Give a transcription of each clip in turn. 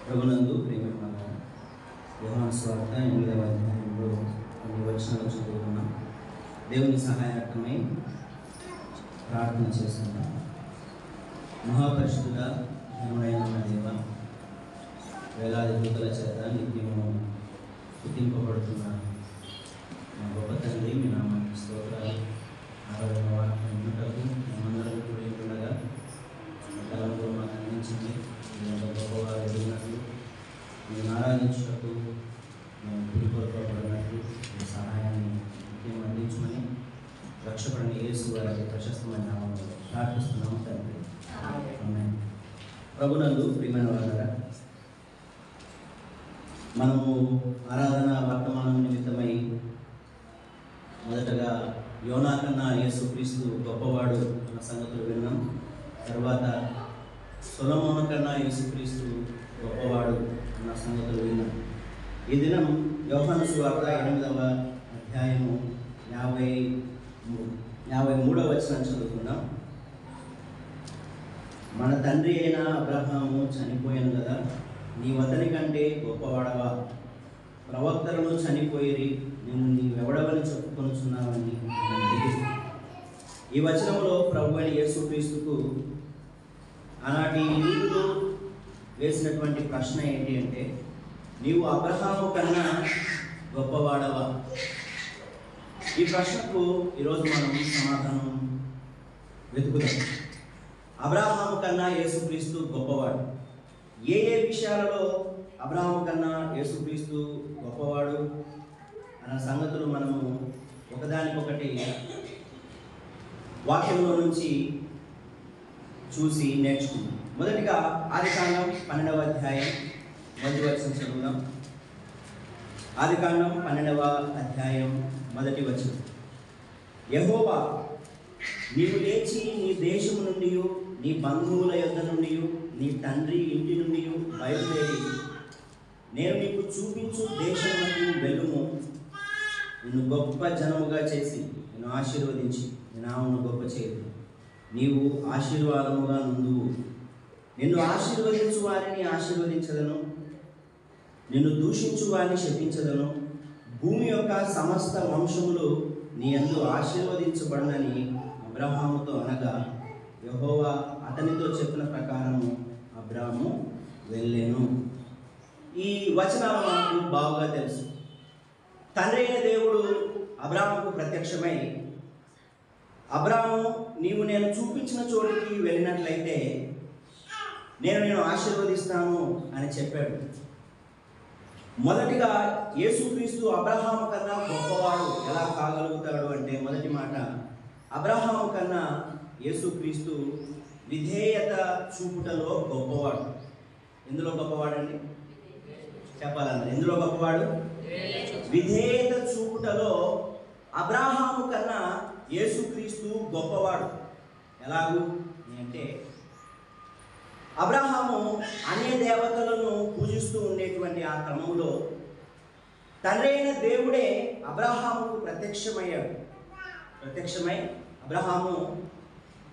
ప్రభునందు ప్రియమైన యోహాను సువార్త 8వ అధ్యాయంలో కొన్ని వచనాలు చదువుకున్నాం. దేవుని సహాయార్థమై ప్రార్థన చేస్తున్నాం. మహాపరిశుద్ధుడా, ఘనుడైన మా దేవ, వేలాది దూతల చేత నిత్యము స్తుతింపబడుతున్న మా గొప్ప తండ్రి, మీ నామానికి స్తోత్రాలు. ఆరాధన వార్త వినుటకు మేమందరం కూడి ఉండగా తలంలో మాకు అందించింది. గొప్పవారు ఎదిగినట్లు మేము ఆరాధించుటకు మేము పిలుపుపడినట్లు మీ సహాయాన్ని మేము అందించమని రక్షకుడిని యేసు వారి ప్రశస్తమైన నామములో ప్రార్థిస్తున్నాము తండ్రి. ఆమేన్. ప్రభునందు ప్రియమైన వారలారా, మనము ఆరాధన వర్తమానం నిమిత్తమై మొదటగా యోనా కన్నా యేసుక్రీస్తు గొప్పవాడు అన్న సంగతులు విన్నాం. తర్వాత సొలొమోను కన్నా యేసుక్రీస్తు గొప్పవాడు అన్న సంగతులు విన్నాం. ఈ దినం యోహాను సువార్త 8వ అధ్యాయము 53వ వచనం చదువుకుందాం. మన తండ్రి అయిన అబ్రహాము చనిపోయాను కదా, నీ వతని కంటే గొప్పవాడవా? ప్రవక్తలను చనిపోయిరి, నేను నీవెవడవని చెప్పుకొనుచున్నావని అడిగి. ఈ వచనంలో ప్రభు అయిన యేసుక్రీస్తుకు ఆనాటి యూదులు వేసినటువంటి ప్రశ్న ఏంటి అంటే, నీవు అబ్రహాము కన్నా గొప్పవాడవా? ఈ ప్రశ్నకు ఈరోజు మనం సమాధానం వెతుకుదాం. అబ్రహాము కన్నా యేసుక్రీస్తు గొప్పవాడు. ఏ విషయాలలో అబ్రహాము కన్నా యేసుక్రీస్తు గొప్పవాడు అన్న సంగతులు మనము ఒకదానికొకటి వాక్యంలో నుంచి చూసి నేర్చుకుందాం. మొదటిగా ఆదికాండం 12వ అధ్యాయం 1వ వచనం చదువుదాం. ఆదికాండం 12వ అధ్యాయం 1వ వచనం. యెహోవా, నీవు లేచి నీ దేశము నుండి, నీ బంధువుల యొద్ద నుండి, నీ తండ్రి ఇంటి నుండి బయలుదేరి నేను నీకు చూపించు దేశమునకు వెళ్ళుము. నిన్ను గొప్ప జనముగా చేసి నిన్ను ఆశీర్వదించి నీ నామమును గొప్ప చేయదు. నీవు ఆశీర్వాదముగా నుండువు. నిన్ను ఆశీర్వదించు వారిని ఆశీర్వదించదను, నిన్ను దూషించు వారిని శపించదను. భూమి యొక్క సమస్త వంశములు నీ యందు ఆశీర్వదించబడునని అబ్రహాముతో అనగా, యెహోవా అతనితో చెప్పిన ప్రకారము అబ్రాము వెళ్ళెను. ఈ వచనాలు మనకు బాగా తెలుసు. తండ్రి అయిన దేవుడు అబ్రాముకు ప్రత్యక్షమై, అబ్రాము, నీవు నేను చూపించిన చోటికి వెళ్ళినట్లయితే నేను ఆశీర్వదిస్తాను అని చెప్పాడు. మొదటిగా యేసుక్రీస్తు అబ్రహాము కన్నా గొప్పవాడు ఎలా కాగలుగుతాడు అంటే, మొదటి మాట, అబ్రహాము కన్నా యేసుక్రీస్తు విధేయత చూపుటలో గొప్పవాడు. ఎందులో గొప్పవాడండి చెప్పాలన్నారు? ఎందులో గొప్పవాడు? విధేయత చూపుటలో అబ్రహాము కన్నా యేసుక్రీస్తు గొప్పవాడు. ఎలాగూ అంటే, అబ్రహాము అన్య దేవతలను పూజిస్తూ ఉండేటువంటి ఆ క్రమంలో తండ్రి అయిన దేవుడే అబ్రహాముకు ప్రత్యక్షమై అబ్రహాము,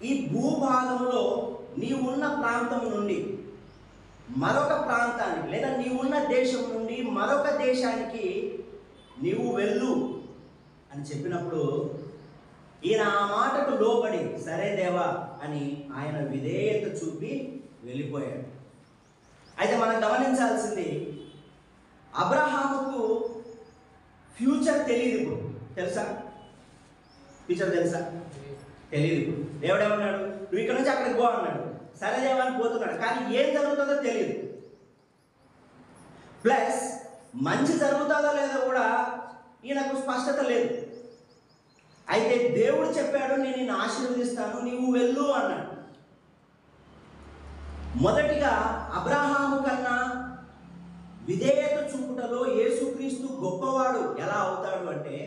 ఈ భూభాగంలో నీవున్న ప్రాంతం నుండి మరొక ప్రాంతానికి, లేదా నీవున్న దేశం నుండి మరొక దేశానికి నీవు వెళ్ళు అని చెప్పినప్పుడు ఈయన ఆ మాటకు లోబడి సరే దేవా అని ఆయన విధేయత చూపి వెళ్ళిపోయాడు. అయితే మనం గమనించాల్సింది, అబ్రహాముకు ఫ్యూచర్ తెలియదు. ఇప్పుడు తెలుసా? ఫ్యూచర్ తెలుసా? తెలియదు. దేవుడు ఏమన్నాడు? నువ్వు ఇక్కడ నుంచి అక్కడికి పో అన్నాడు. సరే దేవా అని పోతున్నాడు, కానీ ఏం జరుగుతుందో తెలియదు. ప్లస్ మంచి జరుగుతుందో లేదో కూడా ఈయనకు స్పష్టత లేదు. అయితే దేవుడు చెప్పాడు, నేను నిన్ను ఆశీర్వదిస్తాను, నీవు వెళ్ళు అన్నాడు. మొదటిగా అబ్రహాము కన్నా విధేయత చూపుటలో యేసుక్రీస్తు గొప్పవాడు ఎలా అవుతాడు అంటే,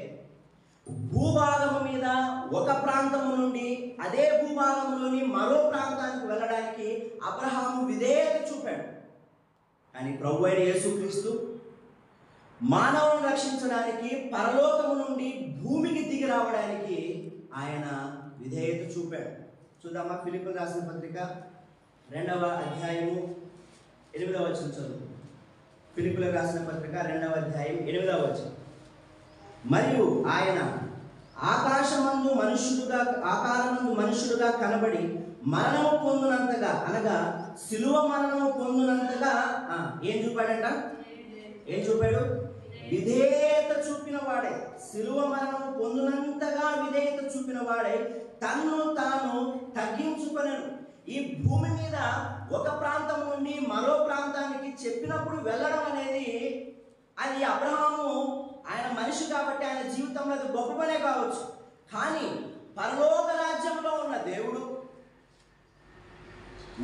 భూభాగము మీద ఒక ప్రాంతము నుండి అదే భూభాగంలోని మరో ప్రాంతానికి వెళ్ళడానికి అబ్రహాము విధేయత చూపాడు. కానీ ప్రభు అయిన యేసుక్రీస్తు మానవులను రక్షించడానికి, పరలోకము నుండి భూమికి దిగి రావడానికి ఆయన విధేయత చూపాడు. చూద్దామా? ఫిలిప్పీయులకు రాసిన పత్రిక 2వ అధ్యాయము 8వ వచనం చదువు. ఫిలిప్పీయులకు రాసిన పత్రిక 2వ అధ్యాయం 8వ వచనం. మరియు ఆయన ఆకారమందు మనుషుడుగా కనబడి మరణము పొందినంతగా, అనగా సిలువ మరణము పొందినంతగా ఏం చూపాడంట? ఏం చూపాడు? విధేయత చూపిన వాడే. సిలువ మరణము పొందినంతగా విధేయత చూపిన వాడే తన్ను తాను తగ్గించుకొనెను. ఈ భూమి మీద ఒక ప్రాంతం నుండి మరో ప్రాంతానికి చెప్పినప్పుడు వెళ్ళడం అనేది, అది అబ్రహాము ఆయన మనిషి కాబట్టి ఆయన జీవితంలో అది గొప్ప పనే కావచ్చు. కానీ పరలోక రాజ్యంలో ఉన్న దేవుడు,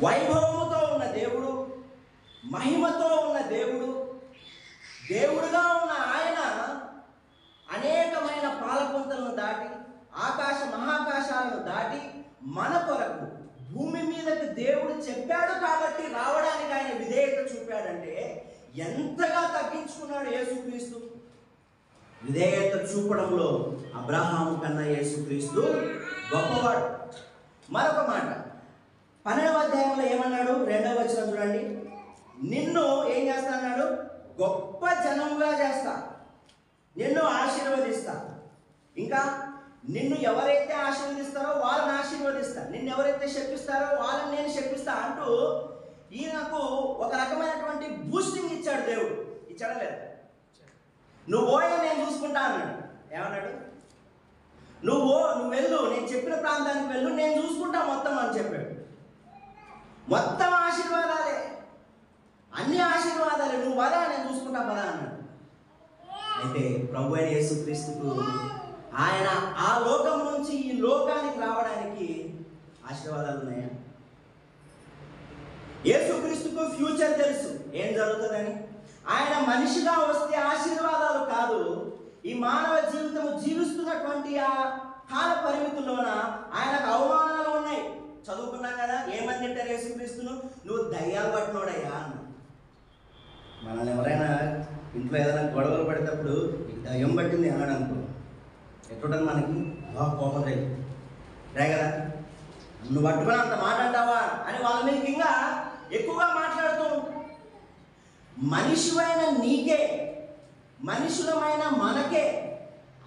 వైభవముతో ఉన్న దేవుడు, మహిమతో ఉన్న దేవుడు, దేవుడుగా ఉన్న ఆయన అనేకమైన పాలపుంతలను దాటి, ఆకాశ మహాకాశాలను దాటి మన కొరకు భూమి మీదకి దేవుడు చెప్పాడు కాబట్టి రావడానికి ఆయన విధేయత చూపాడంటే ఎంతగా తగ్గించుకున్నాడు యేసుక్రీస్తు. విధేయత చూపడంలో అబ్రహాము కన్నా యేసుక్రీస్తు గొప్పవాడు. మరొక మాట 12వ అధ్యాయంలో ఏమన్నాడు? 2వ వచనం చూడండి. నిన్ను ఏం చేస్తా అన్నాడు? గొప్ప జనంగా చేస్తా, నిన్ను ఆశీర్వదిస్తా. ఇంకా నిన్ను ఎవరైతే ఆశీర్వదిస్తారో వాళ్ళని ఆశీర్వదిస్తా, నిన్ను ఎవరైతే శపిస్తారో వాళ్ళని నేను శపిస్తా అంటూ ఈయనకు ఒక రకమైనటువంటి బూస్టింగ్ ఇచ్చాడు దేవుడు. ఇచ్చాడా లేదా? నువ్వు పోయి నేను చూసుకుంటా అన్నాడు. ఏమన్నాడు? నువ్వు వెళ్ళు, నేను చెప్పిన ప్రాంతానికి వెళ్ళు, నేను చూసుకుంటా మొత్తం అని చెప్పాడు. మొత్తం ఆశీర్వాదాలే, అన్ని ఆశీర్వాదాలే, నువ్వు పదా నేను చూసుకుంటా పదా అన్నాడు. అయితే ప్రభు అయిన యేసుక్రీస్తుకు ఆయన ఆ లోకం నుంచి ఈ లోకానికి రావడానికి ఆశీర్వాదాలు ఉన్నాయా? యేసుక్రీస్తుకు ఫ్యూచర్ తెలుసు ఏం జరుగుతుందని. ఆయన మనిషిగా వస్తే ఆశీర్వాదాలు కాదు, ఈ మానవ జీవితం జీవిస్తున్నటువంటి ఆ కాల పరిమితుల్లోన ఆయనకు అవమానాలు ఉన్నాయి. చదువుకున్నాం కదా, ఏమని తింటారు యేసుక్రీస్తును? నువ్వు దయ్యాలు పట్టినోడయ్యా అన్న. మనల్ని ఎవరైనా ఇంట్లో ఏదైనా గొడవలు పడేటప్పుడు దయ్యం పట్టింది అన్నాడు అనుకో, ఎట్లుంటుంది మనకి? కోపం రే కదా, నువ్వు పట్టుకొని అంత మాట అంటావా అని వాళ్ళ మీద ఇంకా ఎక్కువగా మాట్లాడుతూ, మనిషివైన నీకే, మనుషులమైన మనకే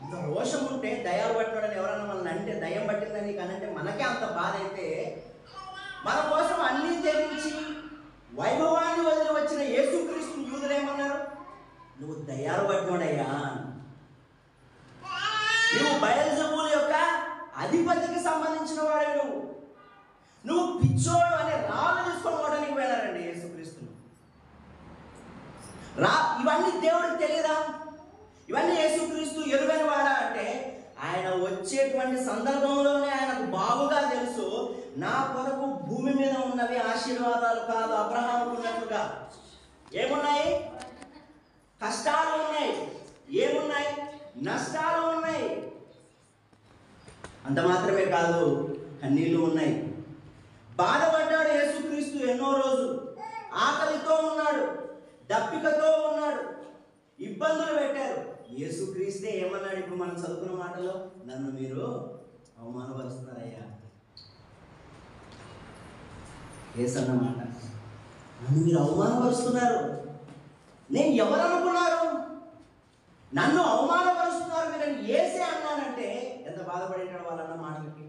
అంత రోషం ఉంటే దయ్యాలు పట్టినాడని ఎవరన్నా మనల్ని అంటే, దయ్యం పట్టిందని నీకు అనంటే మనకే అంత బాధ అయితే, మన కోసం అన్నీ తెరించి వైభవాన్ని వదిలి వచ్చిన యేసుక్రీస్తు యూదులు ఏమన్నారు? నువ్వు దయ్యాలు పట్టినోడయ్యా, నువ్వు బయల్జెబూల్ యొక్క అధిపతికి సంబంధించిన వాడే, నువ్వు పిచ్చోడు అనే రాళ్ళు తీసుకోవడానికి వెళ్ళారండి యేసుక్రీస్తును. ఇవన్నీ దేవుడికి తెలియదా? ఇవన్నీ యేసుక్రీస్తు ఎరుగని వాడా అంటే ఆయన వచ్చేటువంటి సందర్భంలోనే ఆయనకు బాగుగా తెలుసు, నా కొరకు భూమి మీద ఉన్నవి ఆశీర్వాదాలు కాదు, అబ్రహాముకు ఉన్నట్లుగా ఏమున్నాయి? కష్టాలు ఉన్నాయి, ఏమున్నాయి? నష్టాలు ఉన్నాయి. అంత మాత్రమే కాదు, కన్నీళ్లు ఉన్నాయి. బాధపడ్డాడు యేసుక్రీస్తు ఎన్నో రోజులు, ఆకలితో ఉన్నాడు, దప్పికతో ఉన్నాడు, ఇబ్బందులు పెట్టారు. యేసుక్రీస్తే ఏమన్నాడు? ఇప్పుడు మనం చదువుకున్న మాటలో, నన్ను మీరు అవమానపరుస్తున్నారయ్యా. యేసన్న మాట, నన్ను మీరు అవమానపరుస్తున్నారు. నేను ఎవరు అనుకున్నారు? నన్ను అవమానపరుస్తున్నారు మీరు అని యేసే అన్నానంటే ఎంత బాధపడేటాడు వాళ్ళన్న మాటలకి.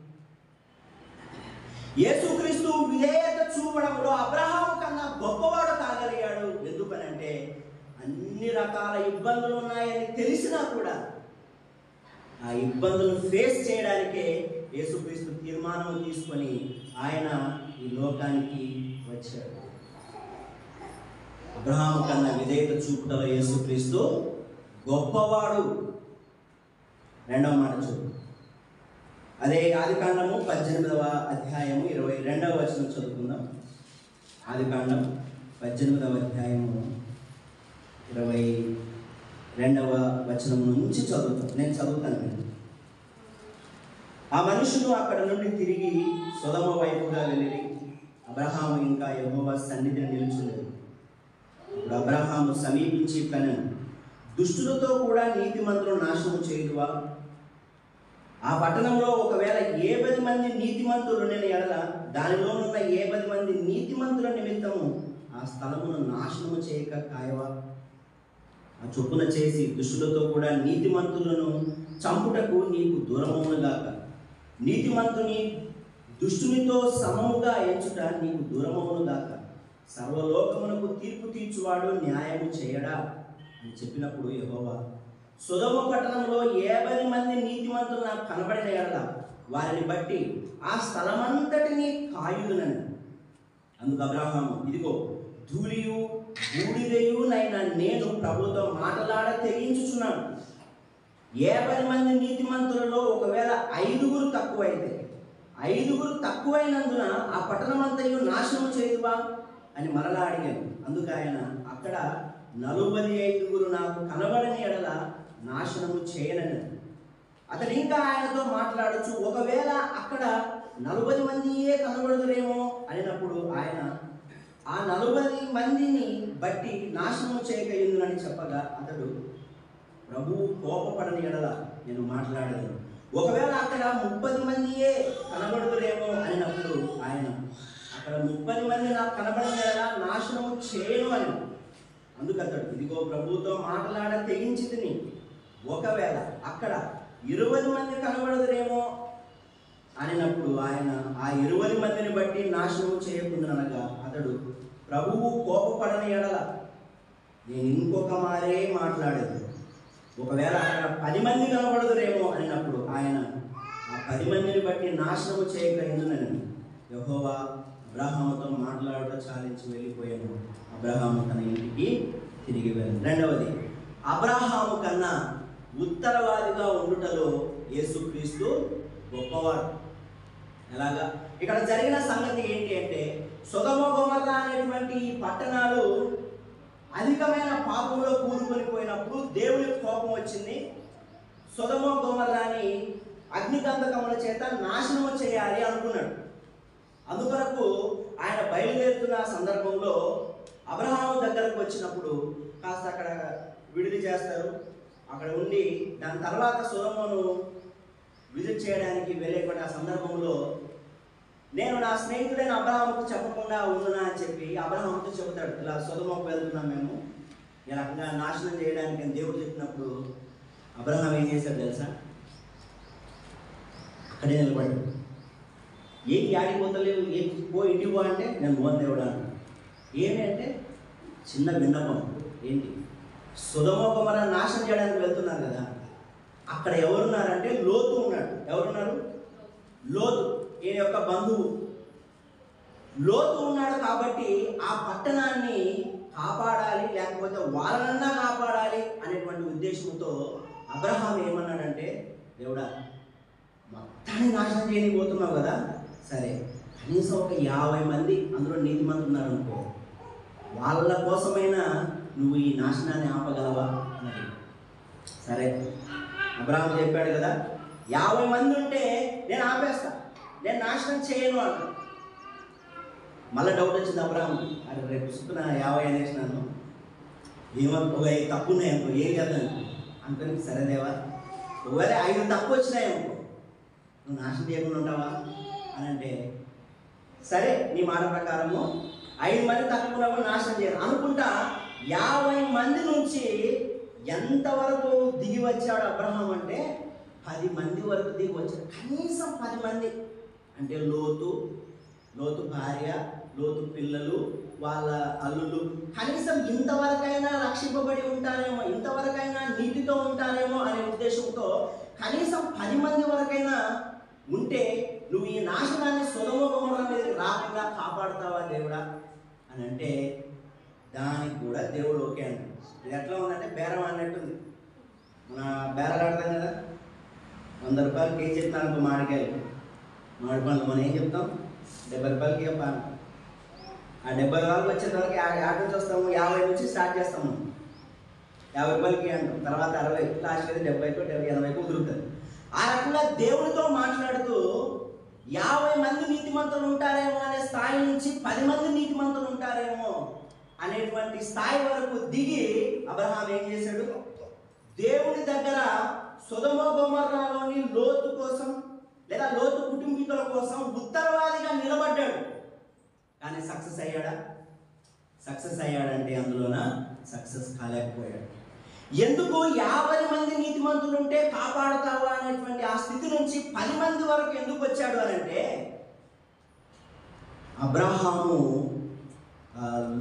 యేసుక్రీస్తు విధేయత చూపడంలో అబ్రహాము కన్నా గొప్పవాడు కాగలిగాడు. ఎందుకనంటే అన్ని రకాల ఇబ్బందులు ఉన్నాయని తెలిసినా కూడా ఆ ఇబ్బందులను ఫేస్ చేయడానికే యేసుక్రీస్తు తీర్మానం తీసుకొని ఆయన ఈ లోకానికి వచ్చాడు. అబ్రహాము కన్నా విధేయత చూపుటలో యేసుక్రీస్తు గొప్పవాడు. రెండవ మాట చూడు, అదే ఆదికాండము 18వ అధ్యాయము 22వ వచనం చదువుకుందాం. ఆదికాండం 18వ అధ్యాయము 22వ వచనం నుంచి చదువుతాను. నేను చదువుతాను. ఆ మనుషులు అక్కడ నుండి తిరిగి సొదొమ వైపుగా వెళ్ళి అబ్రహాము ఇంకా యెహోవా సన్నిధిని నిలుచులేదు. ఇప్పుడు అబ్రహాము సమీపించి కనెను, దుష్టులతో కూడా నీతిమంతులను నాశనం చేయుదువా? ఆ పట్టణంలో ఒకవేళ 70 మంది నీతిమంతులు నేను ఎడల దానిలోనున్న 70 మంది నీతిమంతుల నిమిత్తము ఆ స్థలమును నాశనము చేయక కాయవా? ఆ చొప్పున చేసి దుష్టులతో కూడా నీతిమంతులను చంపుటకు నీకు దూరమవునుగాక. నీతిమంతుని దుష్టునితో సమముగా ఎంచుట నీకు దూరమవునుగాక. సర్వలోకమునకు తీర్పు తీర్చువాడు న్యాయము చేయడా అని చెప్పినప్పుడు యెహోవా, సొదొమ పట్టణంలో 50 మంది నీతిమంతులు నాకు కనబడిన ఎడల వారిని బట్టి ఆ స్థలమంతటిని కాయుదునని. అందుకు అబ్రాహాము, ఇదిగో ధూళియు బూడిదయునైనా నేను ప్రభుతో మాటలాడ తెగించుచున్నాను. 50 మంది నీతిమంతులలో ఒకవేళ 5 తక్కువైతే, 5 తక్కువైనందున ఆ పట్టణమంతయు నాశనం చేయువా అని మరలా అడిగాను. అందుకు ఆయన, అక్కడ 45 నాకు కనబడని ఎడల నాశనము చేయనని. అతడు ఇంకా ఆయనతో మాట్లాడచ్చు, ఒకవేళ అక్కడ 40 మందియే కనబడదురేమో అనినప్పుడు ఆయన, ఆ 40 మందిని బట్టి నాశనము చేయకయుందునని చెప్పగా అతడు, ప్రభువు కోపపడని ఎడల నేను మాట్లాడలేదు. ఒకవేళ అక్కడ 30 మందియే కనబడుతురేమో అనినప్పుడు ఆయన, అక్కడ 30 మంది నాకు కనబడని ఎడల నాశనము చేయను అని. అందుకతడు, ఇదిగో ప్రభువుతో మాట్లాడ తెగించితిని, ఒకవేళ అక్కడ 20 మంది కనబడదురేమో అనినప్పుడు ఆయన, ఆ 20 మందిని బట్టి నాశనము చేయకుందనగా అతడు, ప్రభువు కోపపడని ఎడల నేను ఇంకొక మారే మాట్లాడేది. ఒకవేళ అక్కడ 10 మంది కనబడదురేమో అనినప్పుడు ఆయన, ఆ 10 మందిని బట్టి నాశనము చేయకయుందునని. యెహోవా అబ్రాహాముతో మాట్లాడుతూ చాలించి వెళ్ళిపోయాను. అబ్రాహాము తన ఇంటికి తిరిగి వెళ్ళాడు. రెండవది, అబ్రాహాము కన్నా ఉత్తరవాదిగా ఉండుటలో యేసుక్రీస్తు గొప్పవాడు. ఎలాగా? ఇక్కడ జరిగిన సంగతి ఏంటి అంటే, సొదొమ గొమొర్రా అనేటువంటి ఈ పట్టణాలు అధికమైన పాపంలో కూరుకొని పోయినప్పుడు దేవునికి కోపం వచ్చింది. సొదొమ గొమొర్రాని అగ్నిగంధకముల చేత నాశనము చేయాలి అనుకున్నాడు. అందుకొరకు ఆయన బయలుదేరుతున్న సందర్భంలో అబ్రహాము దగ్గరకు వచ్చినప్పుడు కాస్త అక్కడ విడిది చేస్తారు. అక్కడ ఉండి దాని తర్వాత సొదొమను విజిట్ చేయడానికి వెళ్ళేటువంటి ఆ సందర్భంలో, నేను నా స్నేహితుడైన అబ్రహాముకు చెప్పకుండా ఉండునా అని చెప్పి అబ్రహాముతో చెబుతాడు, ఇలా సొదొమకు వెళ్తున్నాం మేము, ఈ రకంగా నాశనం చేయడానికి అని దేవుడు చెప్పినప్పుడు అబ్రహాం ఏం చేశాడు తెలుసా? అక్కడే నిలబడ్డాడు. ఏంటి ఆడిపోతలేవు, ఏం పో ఇంటికి పో అంటే, నేను మోహన్ దేవుడా అన్నాడు. ఏమి అంటే చిన్న విన్నపం. ఏంటి? సొదొమ గొమొర్రా నాశనం చేయడానికి వెళ్తున్నారు కదా, అక్కడ ఎవరున్నారంటే లోతు ఉన్నాడు. ఎవరున్నారు? లోతు, ఈయన యొక్క బంధువు లోతు ఉన్నాడు. కాబట్టి ఆ పట్టణాన్ని కాపాడాలి, లేకపోతే వాళ్ళనన్నా కాపాడాలి అనేటువంటి ఉద్దేశంతో అబ్రహాం ఏమన్నాడంటే, దేవుడా మొత్తాన్ని నాశనం చేయకపోతున్నావు కదా, సరే కనీసం ఒక 50 మంది అందులో నీతిమంతులు ఉన్నారు అనుకో, వాళ్ళ కోసమైనా నువ్వు ఈ నాశనాన్ని ఆపగలవా అన్నది. సరే అబ్రహాం చెప్పాడు కదా, 50 మంది ఉంటే నేను ఆపేస్తా, నేను నాశనం చేయను అన్నాడు. మళ్ళీ డౌట్ వచ్చింది అబ్రహాం, అది రేపు సుక్కున 50 అనేసినాను, ఏమో 5 తప్పు ఉన్నాయనుకో, ఏం చేద్దాను అనుకుని, సరే దేవా ఒకవేళ 5 తప్పు వచ్చినాయనుకో, నువ్వు నాశనం చేయకుండా ఉంటావా అని అంటే, సరే నీ మాట ప్రకారము 5 మంది తక్కువ నాశనం చేయరు అనుకుంటా. 50 మంది నుంచి ఎంతవరకు దిగి వచ్చాడు అబ్రహాం అంటే 10 మంది వరకు దిగి వచ్చాడు. కనీసం 10 మంది అంటే లోతు భార్య, లోతు పిల్లలు, వాళ్ళ అల్లుళ్ళు, కనీసం ఇంతవరకైనా రక్షింపబడి ఉంటారేమో, ఇంతవరకైనా నీతితో ఉంటారేమో అనే ఉద్దేశంతో కనీసం 10 మంది వరకైనా ఉంటే నువ్వు ఈ నాశనాన్ని సొదొమ గొమొర్రా మీదకి రాకుండా కాపాడుతావా దేవుడా అని అంటే, దానికి కూడా దేవుడు ఓకే అండి. ఇది ఎట్లా ఉందంటే బేరం అన్నట్టుంది. మన బేరాలు ఆడతాం కదా, 100 రూపాయలు కేజీ చెప్తాను మామిడి పండ్లు, మనం ఏం చెప్తాం, 70 రూపాయలకి చెప్పాను. ఆ 70 రూపాయలకి వచ్చేటవరకు 50 నుంచి వస్తాము, 50 నుంచి స్టార్ట్ చేస్తాము. 50 రూపాయలకి అంటాం, తర్వాత 60, లాస్ట్ అయితే 70కో 80కో కుదురుతుంది. ఆ రకంగా దేవుడితో మాట్లాడుతూ 50 మంది నీతిమంతులు ఉంటారేమో అనే స్థాయి నుంచి 10 మంది నీతిమంతులు ఉంటారేమో అనేటువంటి స్థాయి వరకు దిగి అబ్రహాం ఏం చేశాడు? దేవుడి దగ్గర సొదొమ గొమొర్రాలోని లోతు కోసం లేదా లోతు కుటుంబీకుల కోసం ఉత్తరవాదిగా నిలబడ్డాడు. కానీ సక్సెస్ అయ్యాడా? సక్సెస్ అయ్యాడంటే అందులోన సక్సెస్ కాలేకపోయాడు. ఎందుకు 50 మంది నీతిమంతులుంటే కాపాడుతావా అనేటువంటి ఆ స్థితి నుంచి 10 మంది వరకు ఎందుకు వచ్చాడు అని అంటే, అబ్రహాము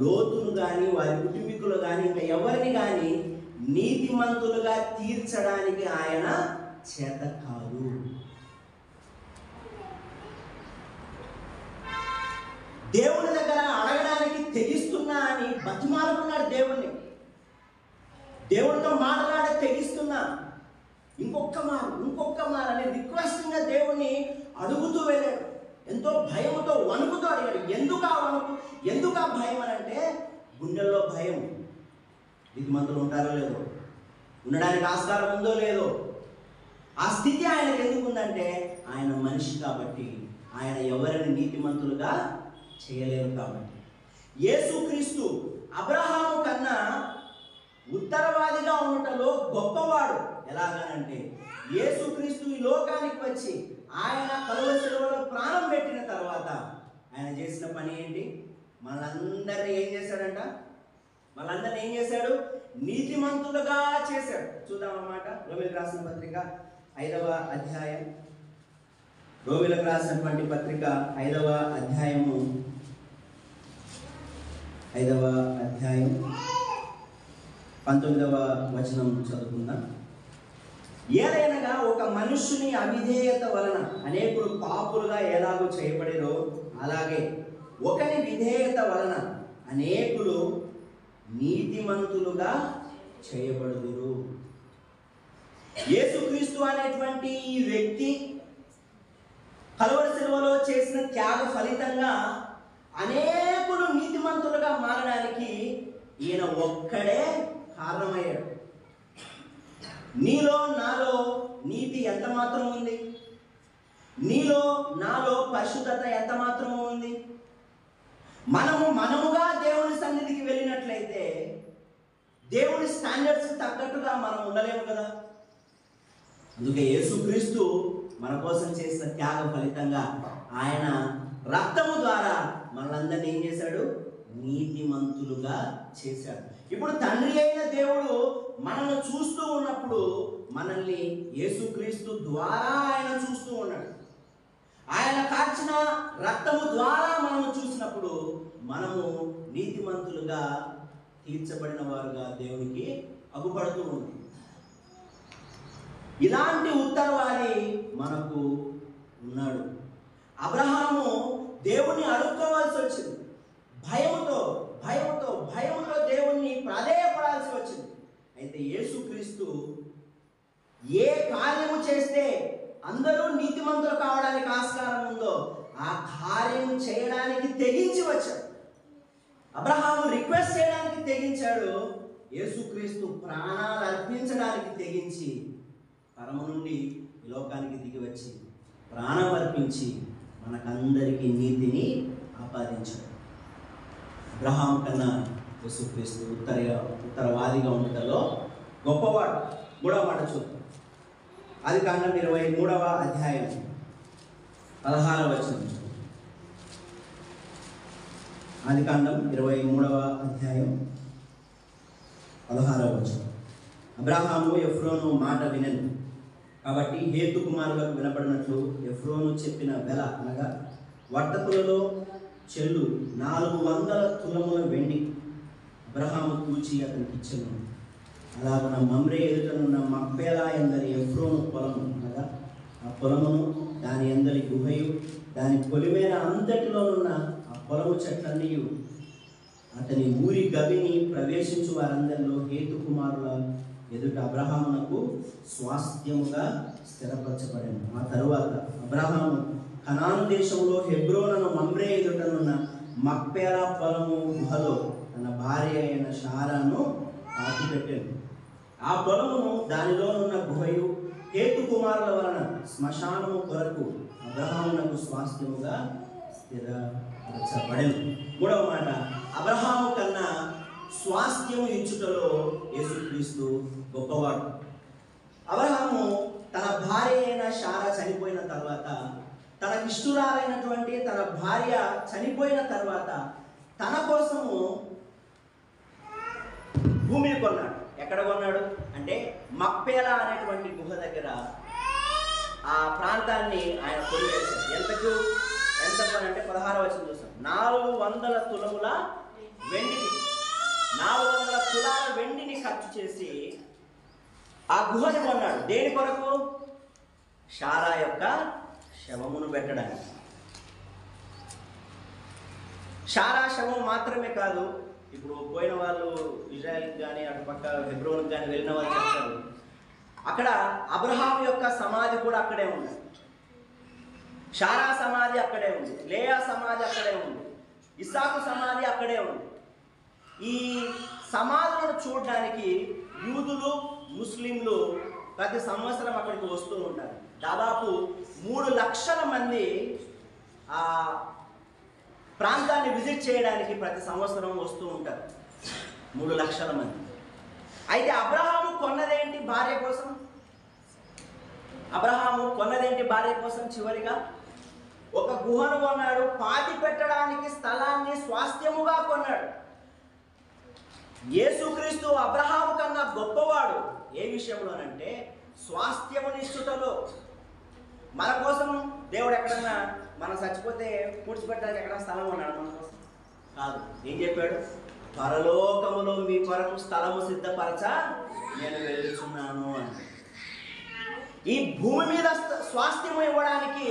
లోతును కానీ వారి కుటుంబీకులు కానీ ఇంకా ఎవరిని కానీ నీతిమంతులుగా తీర్చడానికి ఆయన చేత కాదు. దేవుని దగ్గర అడగడానికి తెగిస్తున్నా అని బతిమాలుకున్నాడు దేవుణ్ణి. దేవుడితో మాట్లాడే తెగిస్తున్నా, ఇంకొక మారు అని రిక్వెస్టింగ్గా దేవుణ్ణి అడుగుతూ వెళ్ళాడు. ఎంతో భయముతో వణుకుతో అడిగాడు. ఎందుకు ఆ వణుకు, ఎందుకు ఆ భయం అని అంటే, గుండెల్లో భయం. నీతిమంతులు ఉంటారో లేదో, ఉండడానికి ఆస్కారం ఉందో లేదో, ఆ స్థితి ఆయనకు ఎందుకు ఉందంటే, ఆయన మనిషి కాబట్టి, ఆయన ఎవరిని నీతిమంతులుగా చేయలేరు కాబట్టి. యేసుక్రీస్తు అబ్రహాము కన్నా ఉత్తరవాదిగా ఉండటంలో గొప్పవాడు. ఎలాగనంటే, యేసుక్రీస్తు ఈ లోకానికి వచ్చి ఆయన కలువరి శిలువలో ప్రాణం పెట్టిన తర్వాత ఆయన చేసిన పని ఏంటి? మనందరినీ ఏం చేశాడంట? మనందరినీ ఏం చేశాడు? నీతిమంతులుగా చేశాడు. చూద్దామన్నమాట. రోమిలకు రాసిన పత్రిక 5వ అధ్యాయం, రోమిలకు రాసినటువంటి పత్రిక 5వ అధ్యాయము 19వ వచనం చదువుకుందాం. ఏదైనగా ఒక మనుష్యుని అవిధేయత వలన అనేకులు పాపులుగా ఎలాగో చేయబడిరో, అలాగే ఒకని విధేయత వలన అనేకులు నీతిమంతులుగా చేయబడుదురు. యేసుక్రీస్తు అనేటువంటి ఈ వ్యక్తి కలువరి శిలువలో చేసిన త్యాగ ఫలితంగా అనేకులు నీతిమంతులుగా మారడానికి ఈయన ఒక్కడే కారణమయ్యాడు. నీలో నాలో నీతి ఎంత మాత్రం ఉంది? నీలో నాలో పరిశుద్ధత ఎంత మాత్రం ఉంది? మనముగా దేవుని సన్నిధికి వెళ్ళినట్లయితే దేవుని స్టాండర్డ్స్ తగ్గట్టుగా మనం ఉండలేము కదా. అందుకే యేసుక్రీస్తు మన కోసం చేసిన త్యాగ ఫలితంగా ఆయన రక్తము ద్వారా మనలందరినీ ఏం చేశాడు? నీతిమంతులుగా చేశాడు. ఇప్పుడు తండ్రి అయిన దేవుడు మనల్ని చూస్తూ ఉన్నప్పుడు మనల్ని యేసుక్రీస్తు ద్వారా ఆయన చూస్తూ ఉన్నాడు. ఆయన కార్చిన రక్తము ద్వారా మనము చూసినప్పుడు మనము నీతిమంతులుగా తీర్చబడిన వారుగా దేవునికి అగుపడుతూ ఉంది. ఇలాంటి ఉత్తరవాది మనకు ఉన్నాడు. అబ్రహాము దేవుణ్ణి అడుక్కోవాల్సి వచ్చింది. భయముతో దేవుణ్ణి ప్రాధేయపడాల్సి వచ్చింది. అయితే యేసుక్రీస్తు ఏ కార్యము చేస్తే అందరూ నీతిమంతులు కావడానికి ఆస్కారం ఉందో ఆ కార్యము చేయడానికి తెగించి వచ్చాడు. అబ్రహాము రిక్వెస్ట్ చేయడానికి తెగించాడు. యేసుక్రీస్తు ప్రాణాలు అర్పించడానికి తెగించి పరమ నుండి ఈ లోకానికి దిగి వచ్చి ప్రాణం అర్పించి మనకందరికీ నీతిని ఆపాదించాడు. అబ్రహాం కన్నా యేసుక్రీస్తు ఉత్తరవాదిగా ఉండటంలో గొప్పవాడు. 3వ మాట చూద్దాం. ఆదికాండం 23వ అధ్యాయం 16వ వచనం. ఆదికాండం 23వ అధ్యాయం 16వ వచనం. అబ్రహాము ఎఫ్రోను మాట వినను కాబట్టి హేతు కుమారులకు వినపడినట్లు ఎఫ్రోను చెప్పిన వెల అనగా వర్తకులలో చెల్లు 400 తులముల వెండి అబ్రహాము కూచి అతనికి ఇచ్చెను. అలాగన మమ్రే ఎదుటనున్న మక్పేలా ఎందరి ఎఫ్రోను పొలము అనగా ఆ పొలమును, దాని ఎందరి గుహయు, దాని పొలిమేర అంతటిలోనున్న ఆ పొలము చెట్లన్నీ అతని ఊరి గవిని ప్రవేశించు వారందరిలో హేతు కుమారుల ఎదుట అబ్రహామునకు స్వాస్థ్యముగా స్థిరపరచబడింది. ఆ తరువాత అబ్రహాము కనాను దేశంలో హెబ్రోనను మమ్రే ఎదుటనున్న మక్పేలా పొలము గుహలో తన భార్య అయిన షారాను పాతిపెట్టాడు. ఆ పొలమును, దానిలోనున్న గుహయు హేతు కుమారుల వలన శ్మశానము కొరకు అబ్రహామునకు స్వాస్థ్యముగా స్థిరపరచబడింది. 3వ మాట, అబ్రహాము కన్నా స్వాస్థ్యము ఇచ్చుటలో యేసుక్రీస్తు గొప్పవాడు. అబ్రహాము తన భార్య అయిన షారా చనిపోయిన తర్వాత, తనకిష్టురాలైనటువంటి తన భార్య చనిపోయిన తర్వాత తన కోసము భూమిని కొన్నాడు. ఎక్కడ కొన్నాడు అంటే మక్పేలా అనేటువంటి గుహ దగ్గర ఆ ప్రాంతాన్ని ఆయన కొనివేశాడు. ఎంత అంటే 16వ వచనం చూస్తాం. 400 తులముల వెండిని 400 తులాల వెండిని ఖర్చు చేసి ఆ గుహని కొన్నాడు. దేని కొరకు? శారా యొక్క శవమును పెట్టడానికి. శారా శవం మాత్రమే కాదు, ఇప్పుడు పోయిన వాళ్ళు ఇజ్రాయెల్కి కానీ అటుపక్క హెబ్రోన్కి కానీ వెళ్ళిన వాళ్ళు చెప్తారు, అక్కడ అబ్రహాం యొక్క సమాధి కూడా అక్కడే ఉంది, శారా సమాధి అక్కడే ఉంది, లేయా సమాధి అక్కడే ఉంది, ఇస్సాకు సమాధి అక్కడే ఉంది. ఈ సమాధులను చూడడానికి యూదులు ముస్లింలు ప్రతి సంవత్సరం అక్కడికి వస్తూ ఉంటారు. దాదాపు 3 లక్షల మంది ఆ ప్రాంతాన్ని విజిట్ చేయడానికి ప్రతి సంవత్సరం వస్తూ ఉంటారు. 3 లక్షల మంది. అయితే అబ్రహాము కొన్నదేంటి భార్య కోసం? అబ్రహాము కొన్నదేంటి భార్య కోసం? చివరిగా ఒక గుహను కొన్నాడు, పాతి పెట్టడానికి స్థలాన్ని స్వాస్థ్యముగా కొన్నాడు. యేసుక్రీస్తు అబ్రహాము కన్నా గొప్పవాడు. ఏ విషయంలోనంటే స్వాస్థ్యమునిచ్చుటలో. మన కోసం దేవుడు ఎక్కడన్నా మనం చచ్చిపోతే పూడ్చిపెట్టడానికి ఎక్కడన్నా స్థలం ఉన్నాడు మన కోసం? కాదు. ఏం చెప్పాడు? పరలోకములో మీ కొరకు స్థలము సిద్ధపరచ నేను వెళ్ళుచున్నాను అని. ఈ భూమి మీద స్వాస్థ్యము ఇవ్వడానికి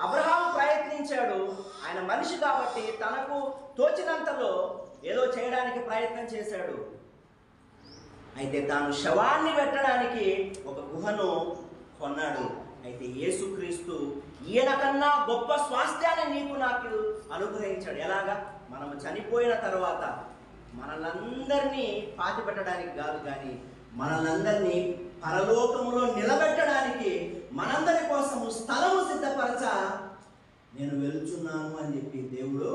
అబ్రహాము ప్రయత్నించాడు. ఆయన మనిషి కాబట్టి తనకు తోచినంతలో ఏదో చేయడానికి ప్రయత్నం చేశాడు. అయితే తాను శవాన్ని పెట్టడానికి ఒక గుహను కొన్నాడు. అయితే యేసుక్రీస్తు ఈయన కన్నా గొప్ప స్వాస్థ్యాన్ని నీకు నాకు అనుగ్రహించాడు. ఎలాగా? మనం చనిపోయిన తర్వాత మనలందరినీ పాతి పెట్టడానికి కాదు, కానీ మనలందరినీ పరలోకములో నిలబెట్టడానికి మనందరి కోసము స్థలము సిద్ధపరచ నేను వెళ్తున్నాను అని చెప్పి దేవుడు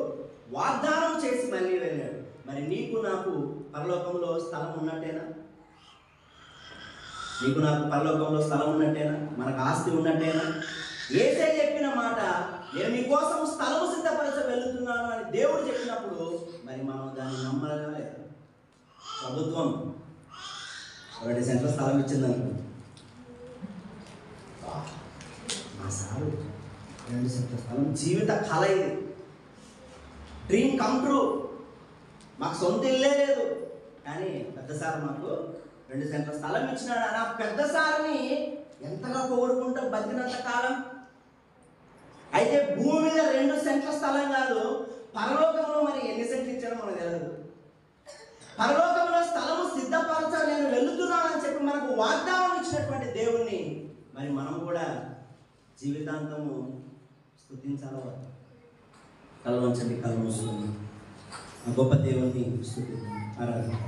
వాగ్దానం చేసి మళ్ళీ వెళ్ళాడు. మరి నీకు నాకు పరలోకంలో స్థలం ఉన్నట్టేనా? నీకు నాకు పరలోకంలో స్థలం ఉన్నట్టేనా? మనకు ఆస్తి ఉన్నట్టేనా? యేసే చెప్పిన మాట, నేను మీకోసం స్థలము సిద్ధపరచ వెళ్తున్నాను అని దేవుడు చెప్పినప్పుడు మరి మనం దాన్ని నమ్మలే. ప్రభుత్వం 2 సెంట్ల స్థలం ఇచ్చిందనుకో, మా సారు 2 సెంట్ల స్థలం జీవిత కళ, ఇది డ్రీమ్ కమ్ ట్రూ. మాకు సొంత ఇల్లే లేదు, కానీ పెద్ద సార్ మాకు 2 సెంట్ల స్థలం ఇచ్చినాడు అని ఆ పెద్ద సార్ని ఎంతగా కోరుకుంటా బతికినంత కాలం. అయితే భూమి మీద 2 సెంట్ల స్థలం కాదు, పరలోకంలో మరి ఎన్ని సెంట్లు ఇచ్చారో మనకు తెలియదు. పరలోకంలో స్థలము సిద్ధపరచ నేను వెళ్తున్నానని చెప్పి మనకు వాగ్దానం ఇచ్చినటువంటి దేవుణ్ణి మరి మనం కూడా జీవితాంతము స్తుతించాలి. కళ్ళు వంచండి, కళ్ళు మూసుకొని ఆ గొప్ప దేవుణ్ణి స్తుతిద్దాం, ఆరాధిద్దాం.